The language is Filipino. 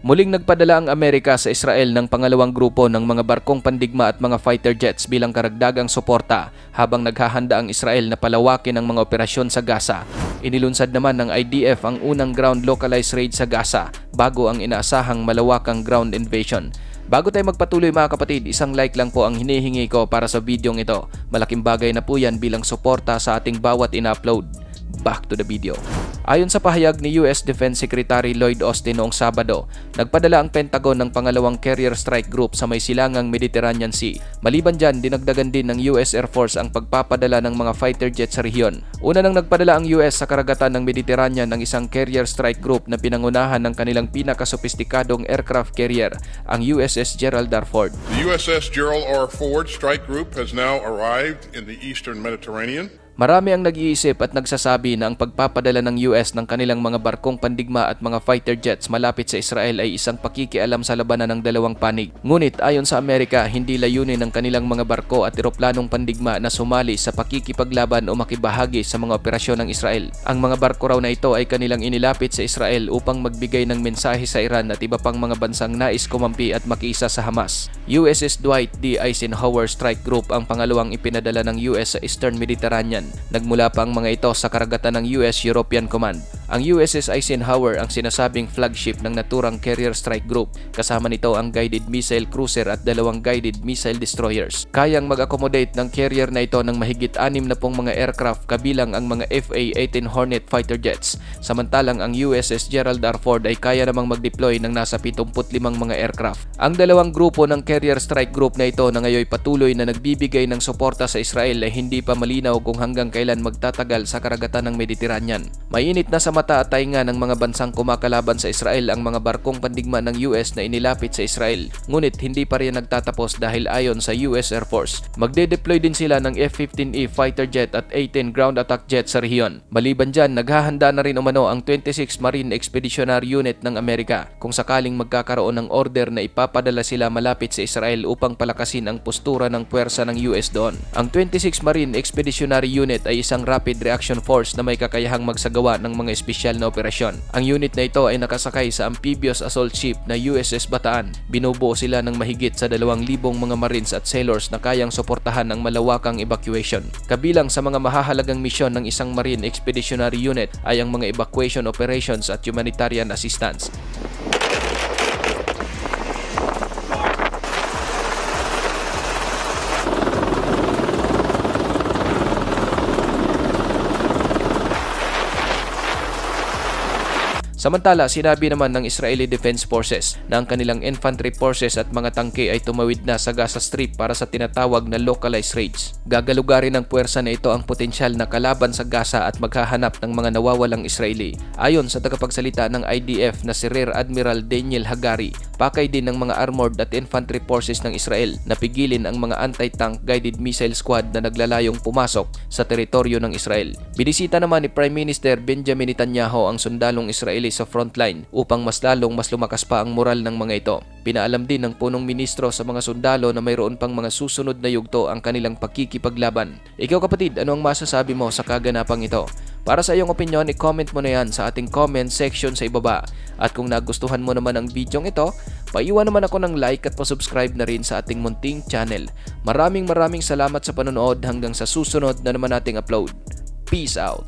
Muling nagpadala ang Amerika sa Israel ng pangalawang grupo ng mga barkong pandigma at mga fighter jets bilang karagdagang suporta habang naghahanda ang Israel na palawakin ang mga operasyon sa Gaza. Inilunsad naman ng IDF ang unang ground localized raid sa Gaza bago ang inaasahang malawakang ground invasion. Bago tayo magpatuloy mga kapatid, isang like lang po ang hinihingi ko para sa videong ito. Malaking bagay na po yan bilang suporta sa ating bawat ina-upload. Back to the video. Ayon sa pahayag ni US Defense Secretary Lloyd Austin noong Sabado, nagpadala ang Pentagon ng pangalawang carrier strike group sa may silangang Mediterranean Sea. Maliban dyan, dinagdagan din ng US Air Force ang pagpapadala ng mga fighter jets sa rehiyon. Una nang nagpadala ang US sa karagatan ng Mediterranean ng isang carrier strike group na pinangunahan ng kanilang pinakasophistikadong aircraft carrier, ang USS Gerald R. Ford. The USS Gerald R. Ford strike group has now arrived in the eastern Mediterranean. Marami ang nag-iisip at nagsasabi na ang pagpapadala ng US ng kanilang mga barkong pandigma at mga fighter jets malapit sa Israel ay isang pakikialam sa labanan ng dalawang panig. Ngunit ayon sa Amerika, hindi layunin ng kanilang mga barko at eroplanong pandigma na sumali sa pakikipaglaban o makibahagi sa mga operasyon ng Israel. Ang mga barko raw na ito ay kanilang inilapit sa Israel upang magbigay ng mensahe sa Iran at iba pang mga bansang nais kumampi at makiisa sa Hamas. USS Dwight D. Eisenhower Strike Group ang pangalawang ipinadala ng US sa Eastern Mediterranean. Nagmula pa ang mga ito sa karagatan ng US European Command. Ang USS Eisenhower ang sinasabing flagship ng naturang carrier strike group. Kasama nito ang guided missile cruiser at dalawang guided missile destroyers. Kayang mag-accommodate ng carrier na ito ng mahigit 60 mga aircraft kabilang ang mga FA-18 Hornet fighter jets. Samantalang ang USS Gerald R. Ford ay kaya namang mag-deploy ng nasa 75 mga aircraft. Ang dalawang grupo ng carrier strike group na ito na ngayon patuloy na nagbibigay ng suporta sa Israel ay hindi pa malinaw kung hanggang kailan magtatagal sa karagatan ng Mediterranean. Mainit na sa mata at tainga ng mga bansang kumakalaban sa Israel ang mga barkong pandigma ng US na inilapit sa Israel. Ngunit hindi pa rin nagtatapos dahil ayon sa US Air Force, magde-deploy din sila ng F-15E fighter jet at 18 ground attack jet sa rehiyon. Maliban dyan, naghahanda na rin umano ang 26 Marine Expeditionary Unit ng Amerika kung sakaling magkakaroon ng order na ipapadala sila malapit sa Israel upang palakasin ang postura ng puwersa ng US doon. Ang 26 Marine Expeditionary Unit ay isang rapid reaction force na may kakayahang magsagawa ng mga espesyal na operasyon. Ang unit na ito ay nakasakay sa amphibious assault ship na USS Bataan. Binubuo sila ng mahigit sa 2,000 mga marines at sailors na kayang suportahan ng malawakang evacuation. Kabilang sa mga mahahalagang misyon ng isang Marine Expeditionary Unit ay ang mga evacuation operations at humanitarian assistance. Samantala, sinabi naman ng Israeli Defense Forces na ang kanilang infantry forces at mga tangke ay tumawid na sa Gaza Strip para sa tinatawag na localized raids. Gagalugarin ng puwersa na ito ang potensyal na kalaban sa Gaza at maghahanap ng mga nawawalang Israeli. Ayon sa tagapagsalita ng IDF na si Rear Admiral Daniel Hagari, pakay din ng mga armored at infantry forces ng Israel na pigilin ang mga anti-tank guided missile squad na naglalayong pumasok sa teritoryo ng Israel. Binisita naman ni Prime Minister Benjamin Netanyahu ang sundalong Israeli sa frontline upang mas lumakas pa ang moral ng mga ito. Pinaalam din ng punong ministro sa mga sundalo na mayroon pang mga susunod na yugto ang kanilang pakikipaglaban. Ikaw kapatid, ano ang masasabi mo sa kaganapang ito? Para sa iyong opinion, i-comment mo na yan sa ating comment section sa ibaba. At kung nagustuhan mo naman ang video ito, paiwan naman ako ng like at pa-subscribe na rin sa ating munting channel. Maraming salamat sa panonood hanggang sa susunod na naman nating upload. Peace out!